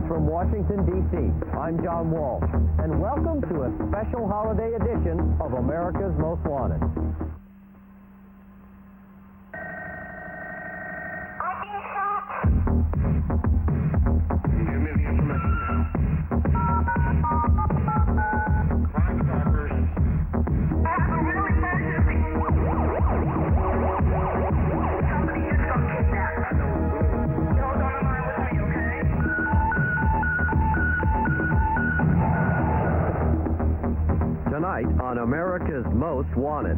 from Washington, D.C., I'm John Walsh, and welcome to a special holiday edition of America's Most Wanted. Tonight on America's Most Wanted.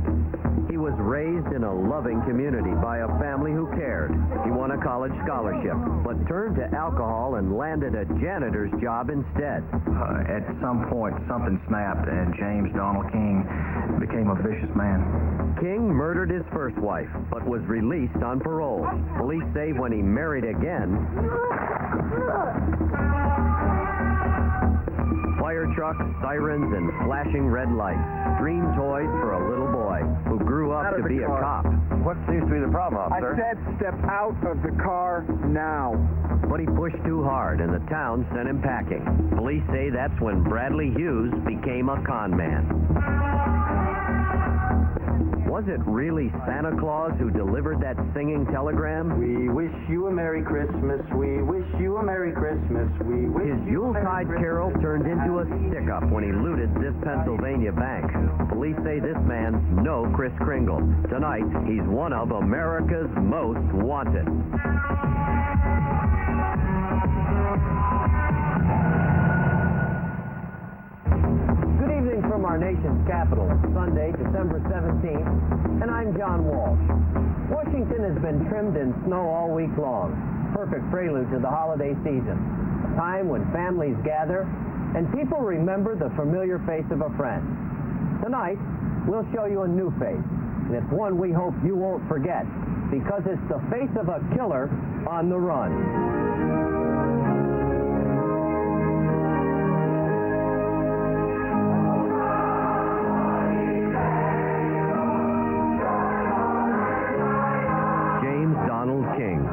He was raised in a loving community by a family who cared. He won a college scholarship, but turned to alcohol and landed a janitor's job instead. At some point, something snapped, and James Donald King became a vicious man. King murdered his first wife, but was released on parole. Police say when he married again, fire trucks, sirens, and flashing red lights. Dream toys for a little boy who grew up to be a cop. What seems to be the problem, officer? I said step out of the car now. But he pushed too hard, and the town sent him packing. Police say that's when Bradley Hughes became a con man. Was it really Santa Claus who delivered that singing telegram? We wish you a Merry Christmas. We wish you a Merry Christmas. We wish His Yuletide carol turned into a stick-up when he looted this Pennsylvania bank. Police say this man's no Kris Kringle. Tonight, he's one of America's most wanted. Good evening from our nation's capital. Sunday, December 17th, and I'm John Walsh. Washington has been trimmed in snow all week long. Perfect prelude to the holiday season. A time when families gather and people remember the familiar face of a friend. Tonight, we'll show you a new face, and it's one we hope you won't forget, because it's the face of a killer on the run. King.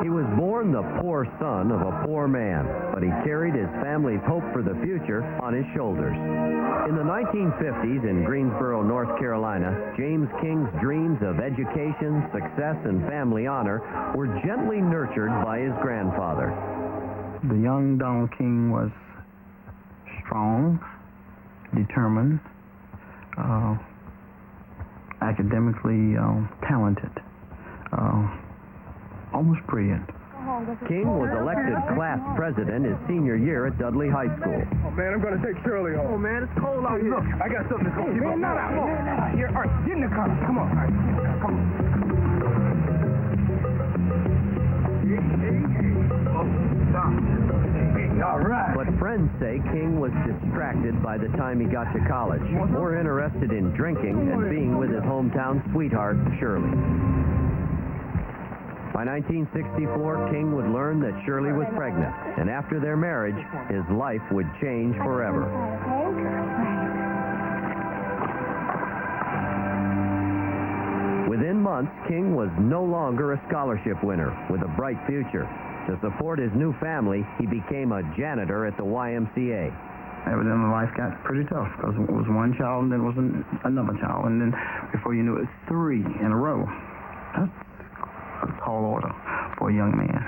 He was born the poor son of a poor man, but he carried his family's hope for the future on his shoulders. In the 1950s in Greensboro, North Carolina, James King's dreams of education, success, and family honor were gently nurtured by his grandfather. The young Donald King was strong, determined, academically talented. Almost brilliant. King was elected class president his senior year at Dudley High School. Oh, man, I'm going to take Shirley home. Oh, man, it's cold out here. Look, I got something to keep on. Not out here. All right, get in the car. Come on. All right, get in the car. Come on. All right. But friends say King was distracted by the time he got to college, more interested in drinking and being with his hometown sweetheart, Shirley. By 1964, King would learn that Shirley was pregnant, and after their marriage, his life would change forever. Within months, King was no longer a scholarship winner with a bright future. To support his new family, he became a janitor at the YMCA. Evidently, life got pretty tough because it was one child and then it was another child, and then before you knew it, 3 in a row. That's a tall order for a young man.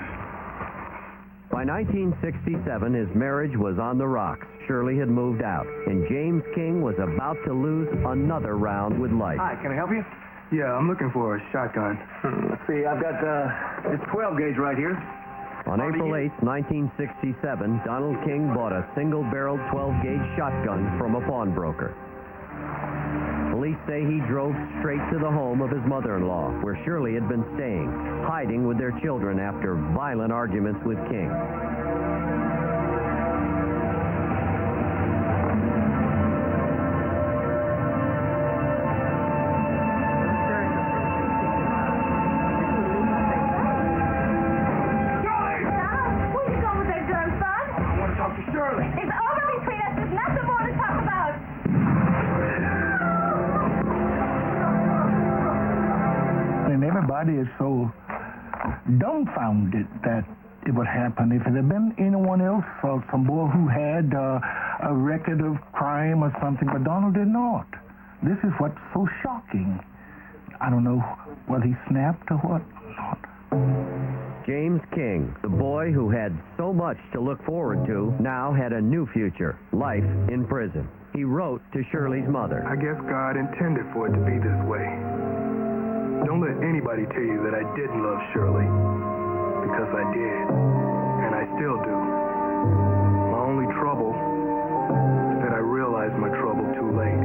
By 1967, his marriage was on the rocks. Shirley had moved out, and James King was about to lose another round with life. Hi, can I help you? Yeah, I'm looking for a shotgun. Let's see, I've got this 12 gauge right here. On April 8, 1967, Donald King bought a single-barreled 12-gauge shotgun from a pawnbroker. Police say he drove straight to the home of his mother-in-law, where Shirley had been staying, hiding with their children after violent arguments with King. Everybody is so dumbfounded that it would happen. If it had been anyone else, some boy who had a record of crime or something, but Donald did not. This is what's so shocking. I don't know whether he snapped or what. James King, the boy who had so much to look forward to, now had a new future, life in prison. He wrote to Shirley's mother. I guess God intended for it to be this way. Don't let anybody tell you that I didn't love Shirley, because I did, and I still do. My only trouble is that I realized my trouble too late.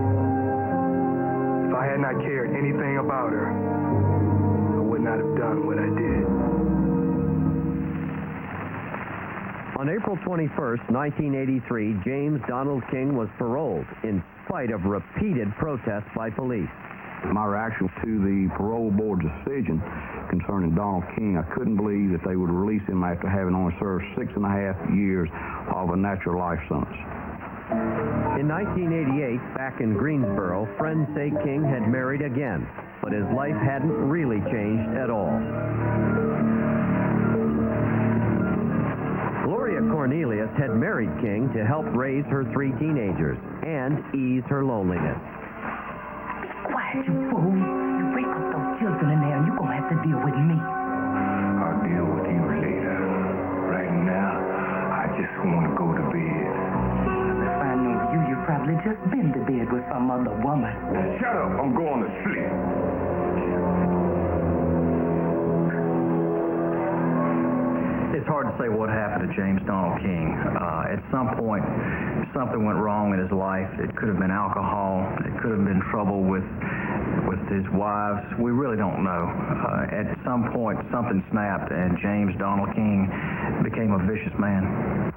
If I had not cared anything about her, I would not have done what I did. On April 21st, 1983, James Donald King was paroled in spite of repeated protests by police. My reaction to the parole board's decision concerning Donald King, I couldn't believe that they would release him after having only served 6.5 years of a natural life sentence. In 1988, back in Greensboro, friends say King had married again, but his life hadn't really changed at all. Gloria Cornelius had married King to help raise her 3 teenagers and ease her loneliness. Quiet, you fool. You wake up those children in there and you're going to have to deal with me. I'll deal with you later. Right now, I just want to go to bed. If I know you, you've probably just been to bed with some other woman. Shut up. I'm going to sleep. It's hard to say what happened to James Donald King. At some point, something went wrong in his life. It could have been alcohol. It could have been trouble with his wives. We really don't know. At some point, something snapped, and James Donald King became a vicious man.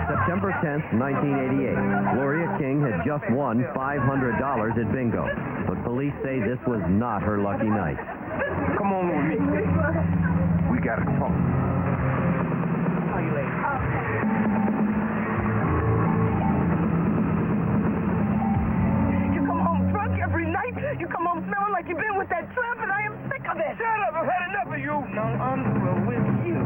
September 10th, 1988. Gloria King had just won $500 at bingo, but police say this was not her lucky night. Come on with me. We got to talk. Call you later. You come home drunk every night. You come home smelling like you've been with that tramp, and I am sick of it. Shut up. I've had enough of you. No, I'm with you.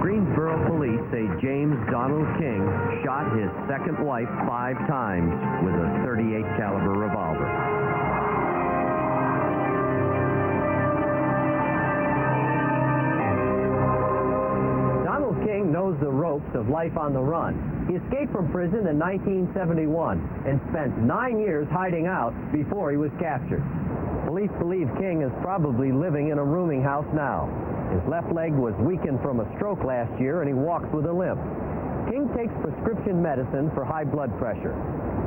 Greensboro police say James Donald King shot his second wife 5 times with a .38 caliber revolver. Donald King knows the ropes of life on the run. He escaped from prison in 1971 and spent 9 years hiding out before he was captured. Police believe King is probably living in a rooming house now. His left leg was weakened from a stroke last year, and he walks with a limp. King takes prescription medicine for high blood pressure.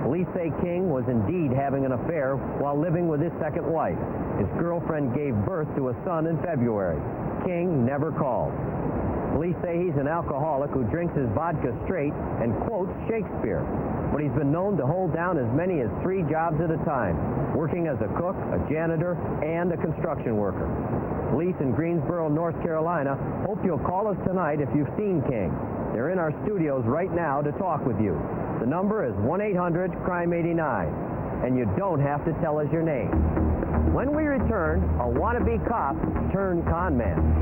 Police say King was indeed having an affair while living with his second wife. His girlfriend gave birth to a son in February. King never called. Police say he's an alcoholic who drinks his vodka straight and quotes Shakespeare. But he's been known to hold down as many as 3 jobs at a time, working as a cook, a janitor, and a construction worker. Police in Greensboro, North Carolina, hope you'll call us tonight if you've seen King. They're in our studios right now to talk with you. The number is 1-800-CRIME-89, and you don't have to tell us your name. When we return, a wannabe cop turned con man.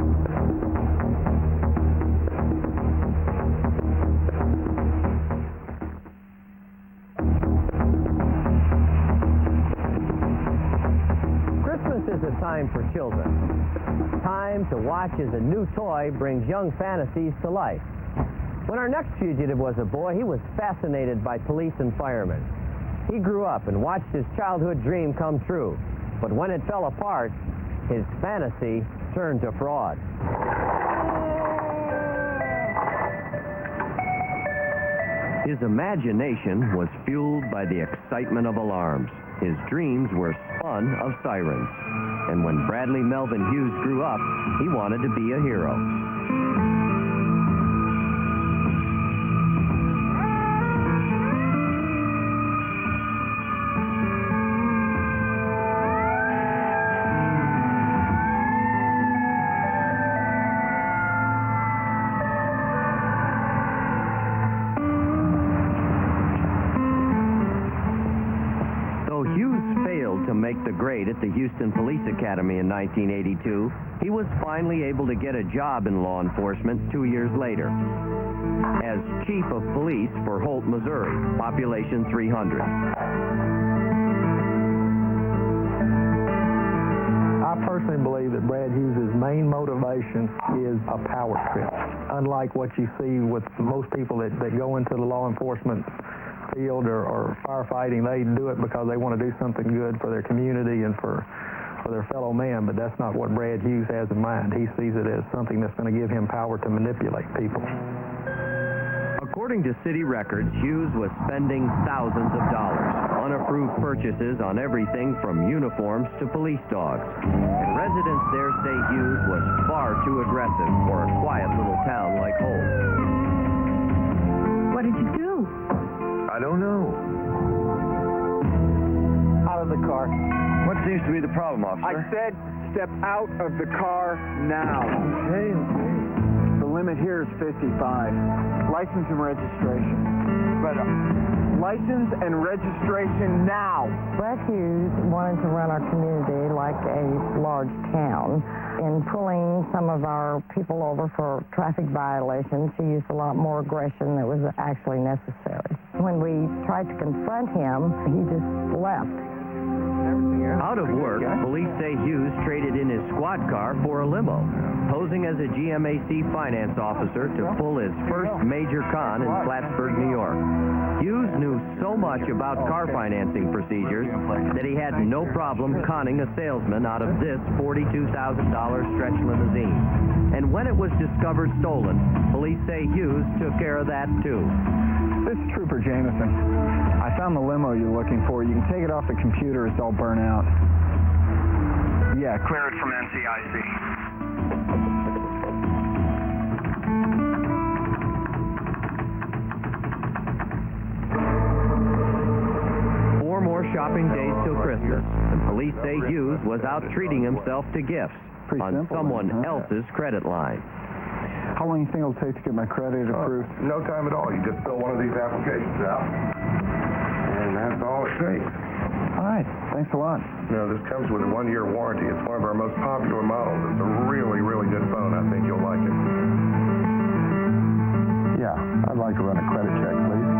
Is a time for children. Time to watch as a new toy brings young fantasies to life. When our next fugitive was a boy, he was fascinated by police and firemen. He grew up and watched his childhood dream come true. But when it fell apart, his fantasy turned to fraud. His imagination was fueled by the excitement of alarms. His dreams were spun of sirens. And when Bradley Melvin Hughes grew up, he wanted to be a hero. to make the grade at the Houston Police Academy in 1982, he was finally able to get a job in law enforcement 2 years later as Chief of Police for Holt, Missouri, population 300. I personally believe that Brad Hughes' main motivation is a power trip. Unlike what you see with most people that go into the law enforcement field or firefighting, they do it because they want to do something good for their community and for their fellow man, but that's not what Brad Hughes has in mind. He sees it as something that's going to give him power to manipulate people. According to city records, Hughes was spending thousands of dollars, unapproved purchases on everything from uniforms to police dogs. And residents there say Hughes was far too aggressive for a quiet little town like Holt. What did you do? I don't know. Out of the car. What seems to be the problem, officer? I said step out of the car now. Okay. The limit here is 55. License and registration. But license and registration now. Brad Hughes wanted to run our community like a large town. In pulling some of our people over for traffic violations, he used a lot more aggression than was actually necessary. When we tried to confront him, he just left. Out of work, police say Hughes traded in his squad car for a limo, posing as a GMAC finance officer to pull his first major con in Plattsburgh, New York. Hughes knew so much about car financing procedures that he had no problem conning a salesman out of this $42,000 stretch limousine. And when it was discovered stolen, police say Hughes took care of that too. This is Trooper Jameson. I found the limo you're looking for. You can take it off the computer. It's all burnt out. Yeah, clear it from NCIC. Four more shopping days till Christmas, and police say Hughes was out treating himself to gifts on someone else's credit line. How long do you think it'll take to get my credit approved? No time at all. You just fill one of these applications out, and that's all it takes. All right. Thanks a lot. You know, this comes with a 1-year warranty. It's one of our most popular models. It's a really, really good phone. I think you'll like it. Yeah, I'd like to run a credit check, please.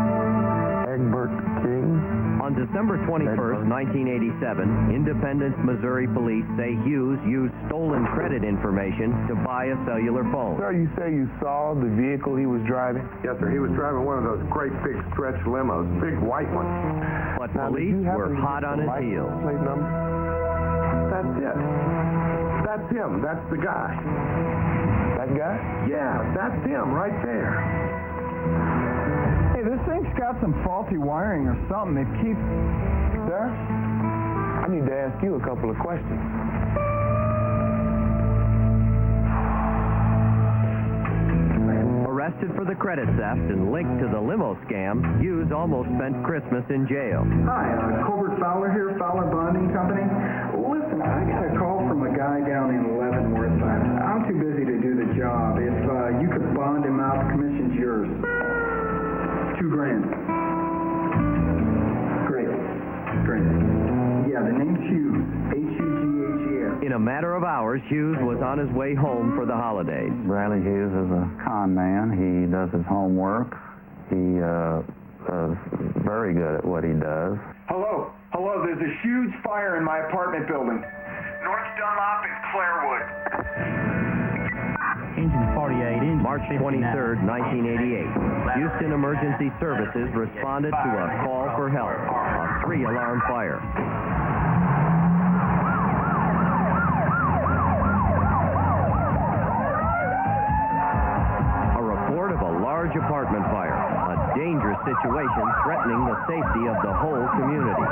Egbert King. On December 21st, 1987, Independence, Missouri police say Hughes used stolen credit information to buy a cellular phone. Sir, you say you saw the vehicle he was driving? Yes, sir. He was driving one of those great big stretch limos, big white ones. But police were hot on his heels. Plate number? That's it. That's him. That's the guy. That guy? Yeah, that's him right there. Hey, this thing's got some faulty wiring or something. It keeps... Sir, I need to ask you a couple of questions. Arrested for the credit theft and linked to the limo scam, Hughes almost spent Christmas in jail. Hi, Colbert Fowler here, Fowler Bonding Company. Listen, I got a call from a guy down in Leavenworth. I'm too busy to do the job. If you could bond him out, the commission's yours. $2,000. Great. Yeah, the name's Hughes. Hughes. In a matter of hours, Hughes was on his way home for the holidays. Bradley Hughes is a con man. He does his homework. He is very good at what he does. Hello, there's a huge fire in my apartment building. North Dunlop and Clairwood. Engine 48, engine March 23rd, 1988. Houston Emergency Services responded to a call for help, a 3-alarm fire. A report of a large apartment fire, a dangerous situation threatening the safety of the whole community.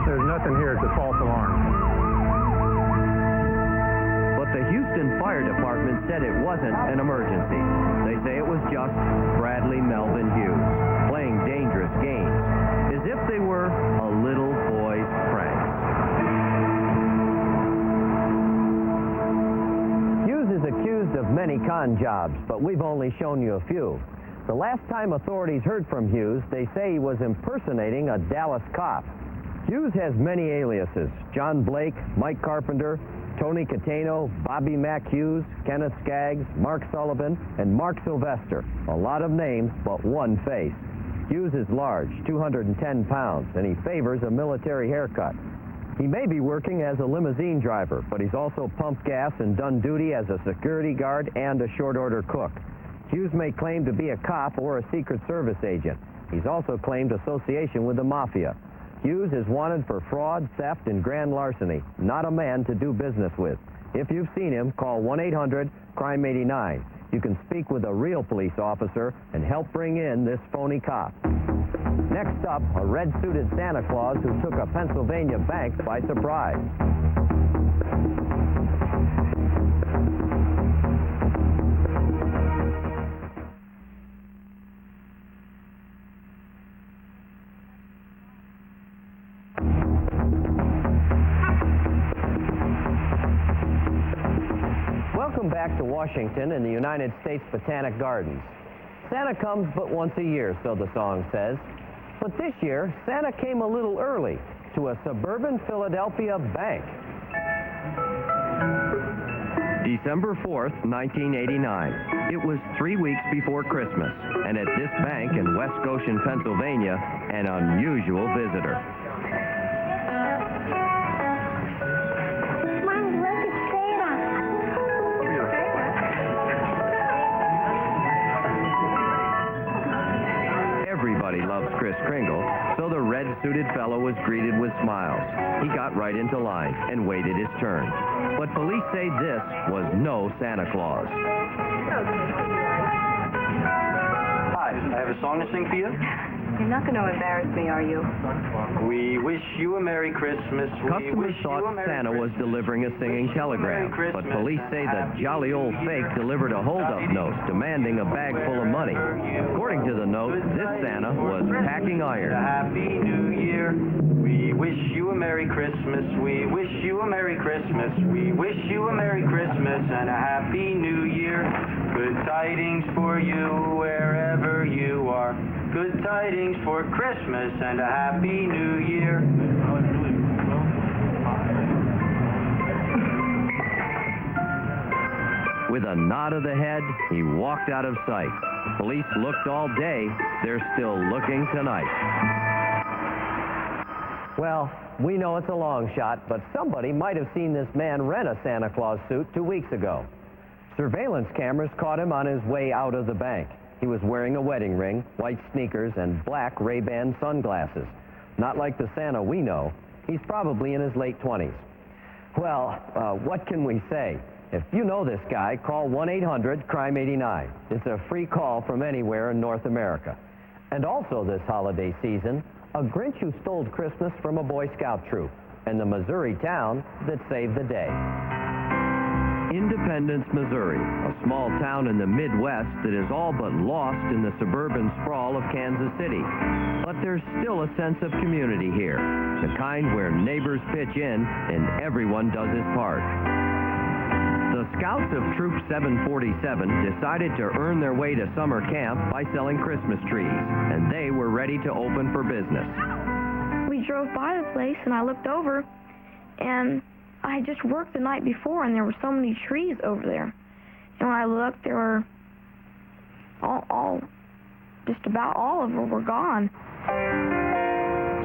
There's nothing here. It's a false alarm. But the Houston Fire Department said it wasn't an emergency. They say it was just Bradley Melvin Hughes playing dangerous games, as if they were a little boy's prank. Hughes is accused of many con jobs, but we've only shown you a few. The last time authorities heard from Hughes, they say he was impersonating a Dallas cop. Hughes has many aliases: John Blake, Mike Carpenter, Tony Catano, Bobby Mac Hughes, Kenneth Skaggs, Mark Sullivan, and Mark Sylvester. A lot of names, but one face. Hughes is large, 210 pounds, and he favors a military haircut. He may be working as a limousine driver, but he's also pumped gas and done duty as a security guard and a short-order cook. Hughes may claim to be a cop or a Secret Service agent. He's also claimed association with the mafia. Hughes is wanted for fraud, theft, and grand larceny. Not a man to do business with. If you've seen him, call 1-800-CRIME-89. You can speak with a real police officer and help bring in this phony cop. Next up, a red-suited Santa Claus who took a Pennsylvania bank by surprise. Welcome back to Washington in the United States Botanic Gardens. Santa comes but once a year, so the song says. But this year, Santa came a little early to a suburban Philadelphia bank. December 4th, 1989. It was 3 weeks before Christmas, and at this bank in West Goshen, Pennsylvania, an unusual visitor. Everybody loves Kris Kringle, so the red-suited fellow was greeted with smiles. He got right into line and waited his turn. But police say this was no Santa Claus. Hi, I have a song to sing for you. You're not going to embarrass me, are you? We wish you a Merry Christmas. Customers thought Santa was delivering a singing telegram, but police say the jolly old fake delivered a hold-up note demanding a bag full of money. According to the note, this Santa was packing iron. Happy New Year. We wish you a Merry Christmas. We wish you a Merry Christmas. We wish you a Merry Christmas and a Happy New Year. Good tidings for you wherever you are. Good tidings for Christmas and a Happy New Year. With a nod of the head, he walked out of sight. Police looked all day. They're still looking tonight. Well, we know it's a long shot, but somebody might have seen this man rent a Santa Claus suit 2 weeks ago. Surveillance cameras caught him on his way out of the bank. He was wearing a wedding ring, white sneakers, and black Ray-Ban sunglasses. Not like the Santa we know. He's probably in his late 20s. Well, what can we say? If you know this guy, call 1-800-CRIME-89. It's a free call from anywhere in North America. And also this holiday season, a Grinch who stole Christmas from a Boy Scout troop, and the Missouri town that saved the day. Independence, Missouri, a small town in the Midwest that is all but lost in the suburban sprawl of Kansas City. But there's still a sense of community here, the kind where neighbors pitch in and everyone does his part. The Scouts of Troop 747 decided to earn their way to summer camp by selling Christmas trees, and they were ready to open for business. We drove by the place, and I looked over, and I had just worked the night before, and there were so many trees over there. And when I looked, there were just about all of them were gone.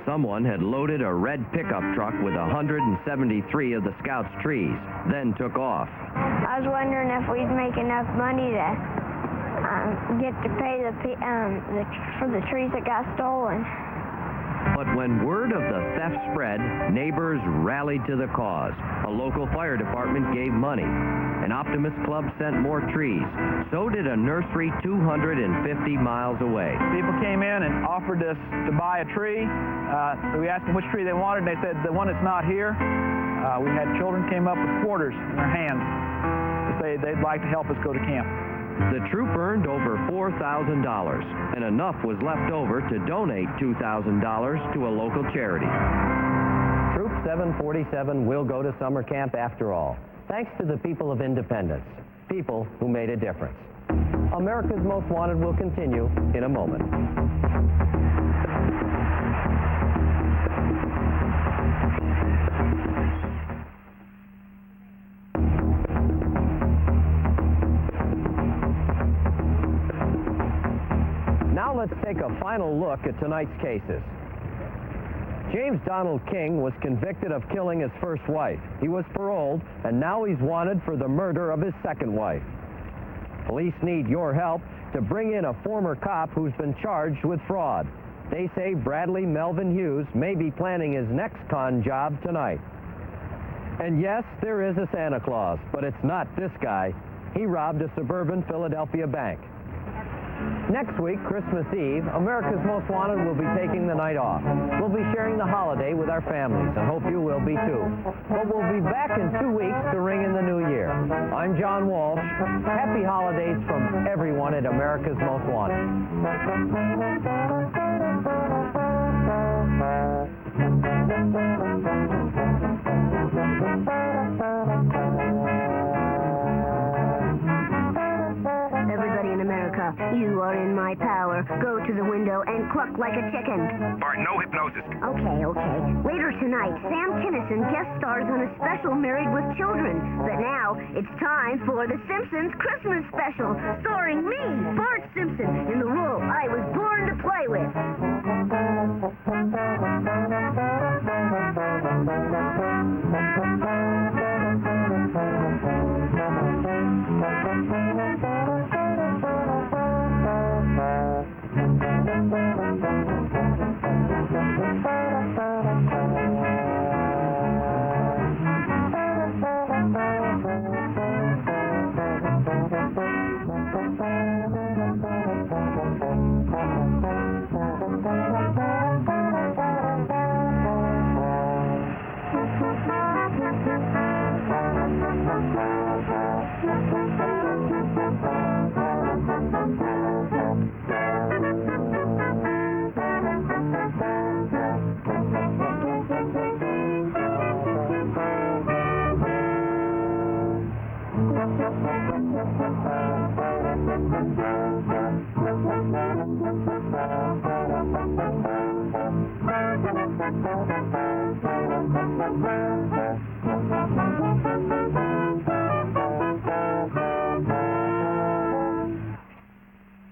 Someone had loaded a red pickup truck with 173 of the Scouts' trees, then took off. I was wondering if we'd make enough money to get to pay for the trees that got stolen. But when word of the theft spread, neighbors rallied to the cause. A local fire department gave money. An Optimist Club sent more trees. So did a nursery 250 miles away. People came in and offered us to buy a tree. We asked them which tree they wanted, and they said the one that's not here. We had children came up with quarters in their hands to say they'd like to help us go to camp. The troop earned over $4,000, and enough was left over to donate $2,000 to a local charity. Troop 747 will go to summer camp after all, thanks to the people of Independence. people who made a difference. America's Most Wanted will continue in a moment. Now let's take a final look at tonight's cases. James Donald King was convicted of killing his first wife. He was paroled, and now he's wanted for the murder of his second wife. Police need your help to bring in a former cop who's been charged with fraud. They say Bradley Melvin Hughes may be planning his next con job tonight. And yes, there is a Santa Claus, but it's not this guy. He robbed a suburban Philadelphia bank. Next week, Christmas Eve, America's Most Wanted will be taking the night off. We'll be sharing the holiday with our families, and hope you will be too. But we'll be back in 2 weeks to ring in the new year. I'm John Walsh. Happy holidays from everyone at America's Most Wanted. Everybody in America, you are in my power. Go to the window and cluck like a chicken. Bart, no hypnosis. Okay. Later tonight, Sam Kinison guest stars on a special Married with Children. But now, it's time for The Simpsons Christmas Special, starring me, Bart Simpson, in the role I was born to play with. Thank you.